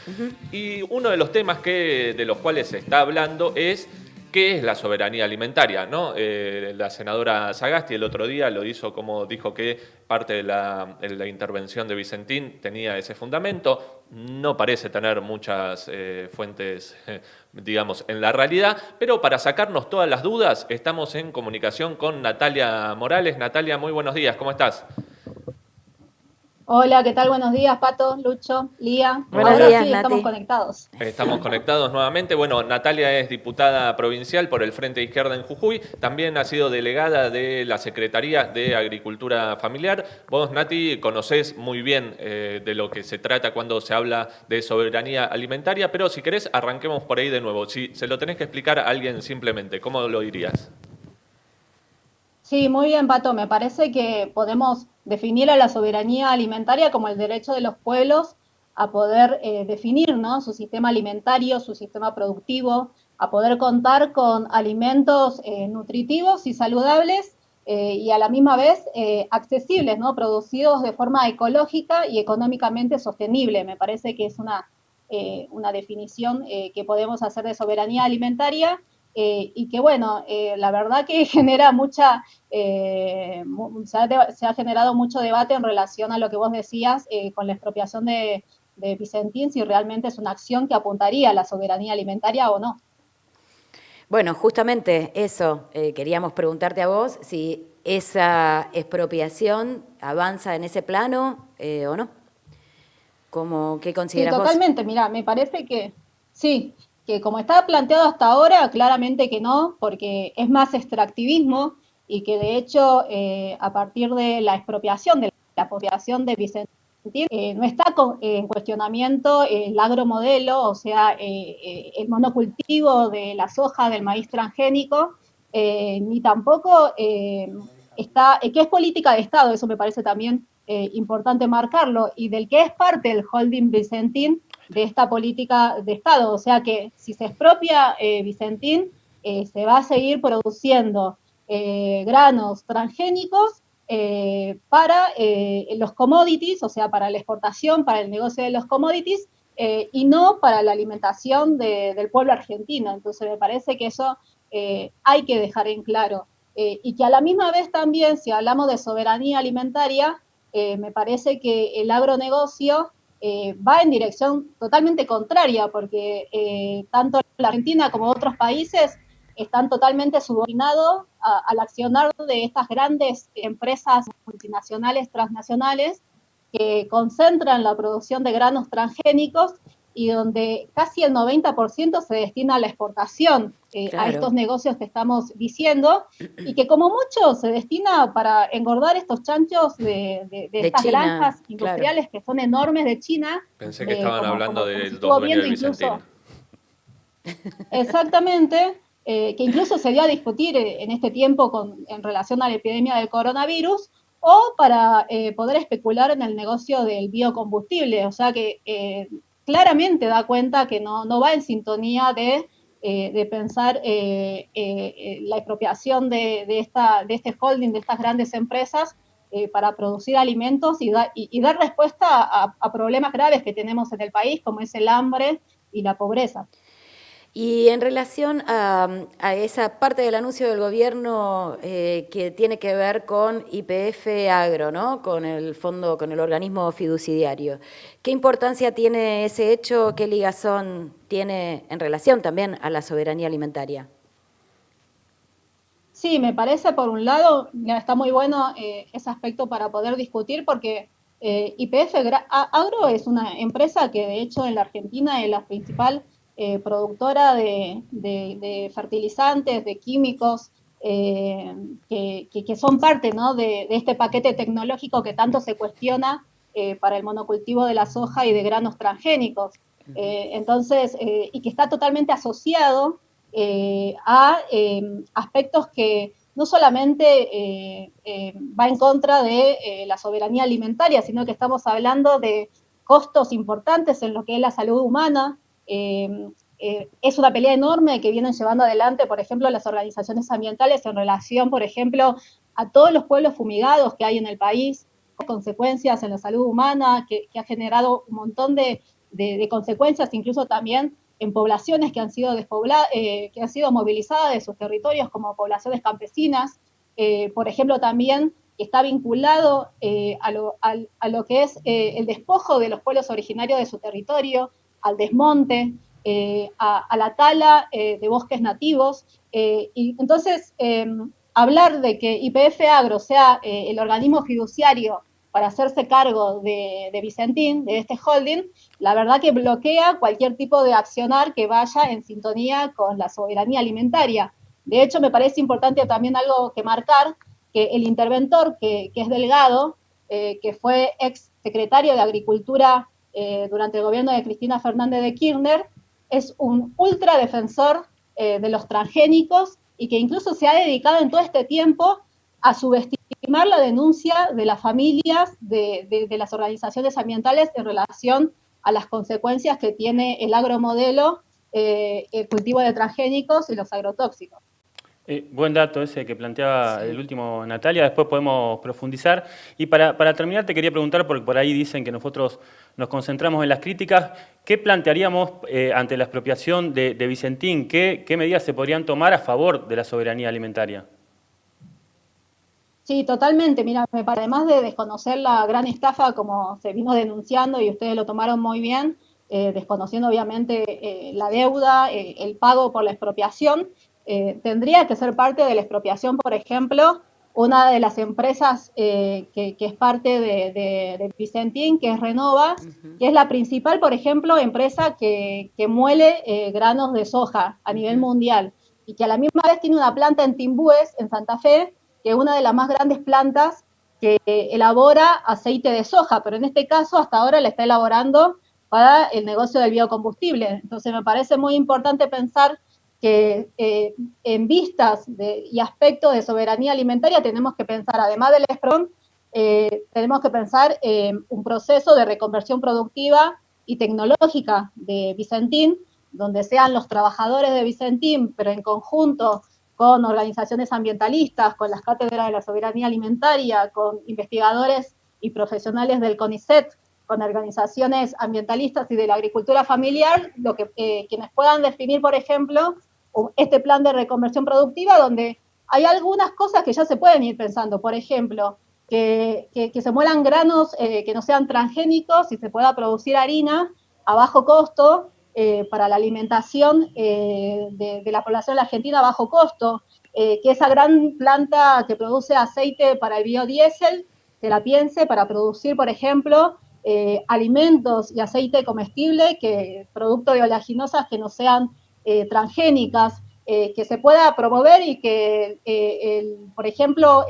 Ujú. Y uno de los temas de los cuales se está hablando es qué es la soberanía alimentaria, ¿no? La senadora Sagasti el otro día lo hizo como dijo que parte de la intervención de Vicentín tenía ese fundamento. No parece tener muchas fuentes, digamos, en la realidad, pero para sacarnos todas las dudas, estamos en comunicación con Natalia Morales. Natalia, muy buenos días, ¿cómo estás? Hola, ¿qué tal? Buenos días, Pato, Lucho, Lía. Buenos Ahora días, sí, estamos Nati. conectados. Estamos conectados nuevamente. Bueno, Natalia es diputada provincial por el Frente Izquierda en Jujuy. También ha sido delegada de la Secretaría de Agricultura Familiar. Vos, Nati, conocés muy bien de lo que se trata cuando se habla de soberanía alimentaria, pero si querés, arranquemos por ahí de nuevo. Si se lo tenés que explicar a alguien simplemente, ¿cómo lo dirías? Sí, muy bien, Pato. Me parece que podemos definir a la soberanía alimentaria como el derecho de los pueblos a poder definir, ¿no?, su sistema alimentario, su sistema productivo, a poder contar con alimentos nutritivos y saludables y a la misma vez accesibles, ¿no?, producidos de forma ecológica y económicamente sostenible. Me parece que es una definición que podemos hacer de soberanía alimentaria y que, bueno, la verdad que genera se ha generado mucho debate en relación a lo que vos decías con la expropiación de Vicentín, si realmente es una acción que apuntaría a la soberanía alimentaria o no. Bueno, justamente eso queríamos preguntarte a vos, si esa expropiación avanza en ese plano o no. ¿Qué Sí, consideras vos? totalmente. Mira, me parece que sí, que como está planteado hasta ahora, claramente que no, porque es más extractivismo y que de hecho a partir de la expropiación, de Vicentín, no está en cuestionamiento el agromodelo, o sea, el monocultivo de la soja, del maíz transgénico, ni tampoco está, que es política de Estado, eso me parece también importante marcarlo, y del que es parte el holding Vicentín de esta política de Estado. O sea que si se expropia Vicentín, se va a seguir produciendo granos transgénicos para los commodities, o sea, para la exportación, para el negocio de los commodities, y no para la alimentación del pueblo argentino. Entonces me parece que eso hay que dejar en claro. Y que a la misma vez también, si hablamos de soberanía alimentaria, me parece que el agronegocio va en dirección totalmente contraria, porque tanto la Argentina como otros países están totalmente subordinados al accionar de estas grandes empresas multinacionales, transnacionales, que concentran la producción de granos transgénicos y donde casi el 90% se destina a la exportación, a Claro. estos negocios que estamos diciendo, y que como mucho se destina para engordar estos chanchos de De estas China, granjas claro. industriales que son enormes de China, Pensé que estaban hablando como de se los estuvo dueños viendo de Vicentín. incluso exactamente, que incluso se dio a discutir en este tiempo en relación a la epidemia del coronavirus, o para poder especular en el negocio del biocombustible. O sea que claramente da cuenta que no va en sintonía de pensar la expropiación de este holding, de estas grandes empresas, para producir alimentos y dar respuesta a problemas graves que tenemos en el país, como es el hambre y la pobreza. Y en relación a esa parte del anuncio del gobierno que tiene que ver con YPF Agro, ¿no?, con el fondo, con el organismo fiduciario, ¿qué importancia tiene ese hecho? ¿Qué ligazón tiene en relación también a la soberanía alimentaria? Sí, me parece, por un lado, está muy bueno ese aspecto para poder discutir, porque YPF Agro es una empresa que, de hecho, en la Argentina es la principal productora de fertilizantes, de químicos, que son parte, ¿no?, de este paquete tecnológico que tanto se cuestiona para el monocultivo de la soja y de granos transgénicos. Entonces, y que está totalmente asociado a aspectos que no solamente va en contra de la soberanía alimentaria, sino que estamos hablando de costos importantes en lo que es la salud humana. Es una pelea enorme que vienen llevando adelante, por ejemplo, las organizaciones ambientales en relación, por ejemplo, a todos los pueblos fumigados que hay en el país, consecuencias en la salud humana, que ha generado un montón de consecuencias, incluso también en poblaciones que han sido que han sido movilizadas de sus territorios, como poblaciones campesinas, por ejemplo, también que está vinculado a lo que es el despojo de los pueblos originarios de su territorio, al desmonte, a la tala de bosques nativos. Y entonces, hablar de que YPF Agro sea el organismo fiduciario para hacerse cargo de Vicentín, de este holding, la verdad que bloquea cualquier tipo de accionar que vaya en sintonía con la soberanía alimentaria. De hecho, me parece importante también algo que marcar, que el interventor, que es Delgado, que fue ex secretario de Agricultura durante el gobierno de Cristina Fernández de Kirchner, es un ultra defensor de los transgénicos y que incluso se ha dedicado en todo este tiempo a subestimar la denuncia de las familias, de las organizaciones ambientales en relación a las consecuencias que tiene el agromodelo, el cultivo de transgénicos y los agrotóxicos. Buen dato ese que planteaba el último Natalia, después podemos profundizar. Y para terminar te quería preguntar, porque por ahí dicen que nosotros nos concentramos en las críticas, ¿qué plantearíamos ante la expropiación de Vicentín? ¿Qué medidas se podrían tomar a favor de la soberanía alimentaria? Sí, totalmente. Mira, además de desconocer la gran estafa como se vino denunciando y ustedes lo tomaron muy bien, desconociendo obviamente la deuda, el pago por la expropiación, tendría que ser parte de la expropiación, por ejemplo, una de las empresas que es parte de Vicentín, que es Renova, que es la principal, por ejemplo, empresa que muele granos de soja a nivel mundial y que a la misma vez tiene una planta en Timbúes, en Santa Fe, que es una de las más grandes plantas que elabora aceite de soja, pero en este caso hasta ahora la está elaborando para el negocio del biocombustible. Entonces me parece muy importante pensar que en vistas y aspectos de soberanía alimentaria tenemos que pensar, además del ESPRON, tenemos que pensar en un proceso de reconversión productiva y tecnológica de Vicentín, donde sean los trabajadores de Vicentín, pero en conjunto con organizaciones ambientalistas, con las cátedras de la soberanía alimentaria, con investigadores y profesionales del CONICET, con organizaciones ambientalistas y de la agricultura familiar, quienes puedan definir, por ejemplo, este plan de reconversión productiva, donde hay algunas cosas que ya se pueden ir pensando, por ejemplo, que se muelan granos que no sean transgénicos y se pueda producir harina a bajo costo, para la alimentación de la población argentina a bajo costo, que esa gran planta que produce aceite para el biodiesel se la piense para producir, por ejemplo, alimentos y aceite comestible, producto de oleaginosas que no sean transgénicas, que se pueda promover y que, por ejemplo,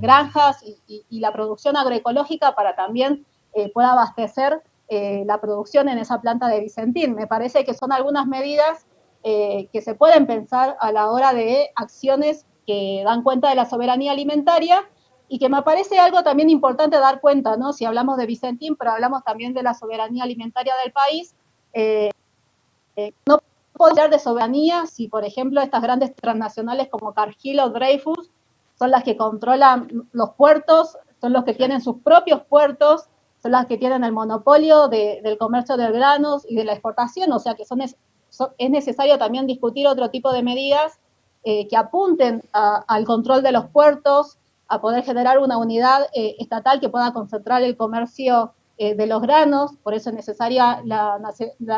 granjas y la producción agroecológica para también pueda abastecer la producción en esa planta de Vicentín. Me parece que son algunas medidas que se pueden pensar a la hora de acciones que dan cuenta de la soberanía alimentaria y que me parece algo también importante dar cuenta, ¿no? Si hablamos de Vicentín, pero hablamos también de la soberanía alimentaria del país, no puedo hablar de soberanía si, por ejemplo, estas grandes transnacionales como Cargill o Dreyfus son las que controlan los puertos, son los que tienen sus propios puertos, son las que tienen el monopolio del comercio de granos y de la exportación, o sea que es necesario también discutir otro tipo de medidas que apunten al control de los puertos, a poder generar una unidad estatal que pueda concentrar el comercio de los granos, por eso es necesaria la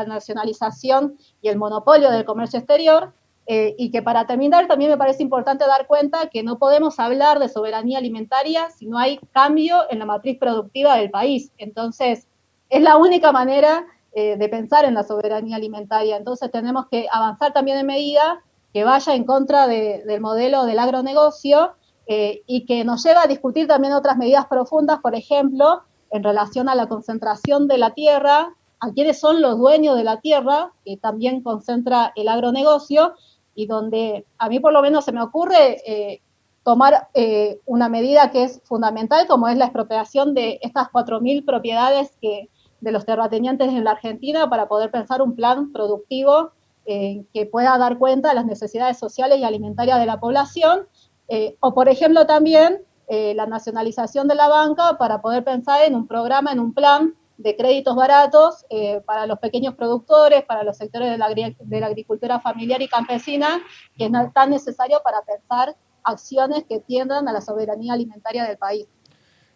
nacionalización y el monopolio del comercio exterior, y que para terminar también me parece importante dar cuenta que no podemos hablar de soberanía alimentaria si no hay cambio en la matriz productiva del país. Entonces, es la única manera de pensar en la soberanía alimentaria. Entonces, tenemos que avanzar también en medida que vaya en contra del modelo del agronegocio y que nos lleva a discutir también otras medidas profundas, por ejemplo, en relación a la concentración de la tierra, a quiénes son los dueños de la tierra, que también concentra el agronegocio, y donde a mí por lo menos se me ocurre tomar una medida que es fundamental, como es la expropiación de estas 4.000 propiedades de los terratenientes en la Argentina para poder pensar un plan productivo que pueda dar cuenta de las necesidades sociales y alimentarias de la población, o por ejemplo también la nacionalización de la banca para poder pensar en un programa, en un plan de créditos baratos para los pequeños productores, para los sectores de la agricultura familiar y campesina, que es tan necesario para pensar acciones que tiendan a la soberanía alimentaria del país.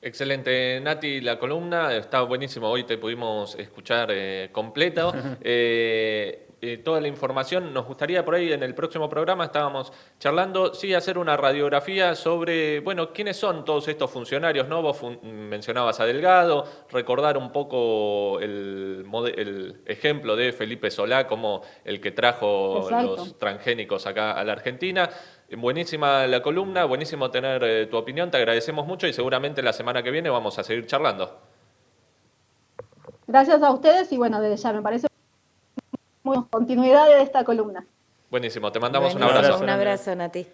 Excelente, Nati, la columna está buenísimo. Hoy te pudimos escuchar completo. Toda la información, nos gustaría por ahí en el próximo programa, estábamos charlando, sí, hacer una radiografía sobre, bueno, quiénes son todos estos funcionarios, ¿no? Vos mencionabas a Delgado, recordar un poco el ejemplo de Felipe Solá como el que trajo Exacto. los transgénicos acá a la Argentina. Buenísima la columna, buenísimo tener tu opinión, te agradecemos mucho y seguramente la semana que viene vamos a seguir charlando. Gracias a ustedes y bueno, desde ya me parece muy continuidad de esta columna. Buenísimo, te mandamos un Buenísimo, abrazo. un abrazo, Nati.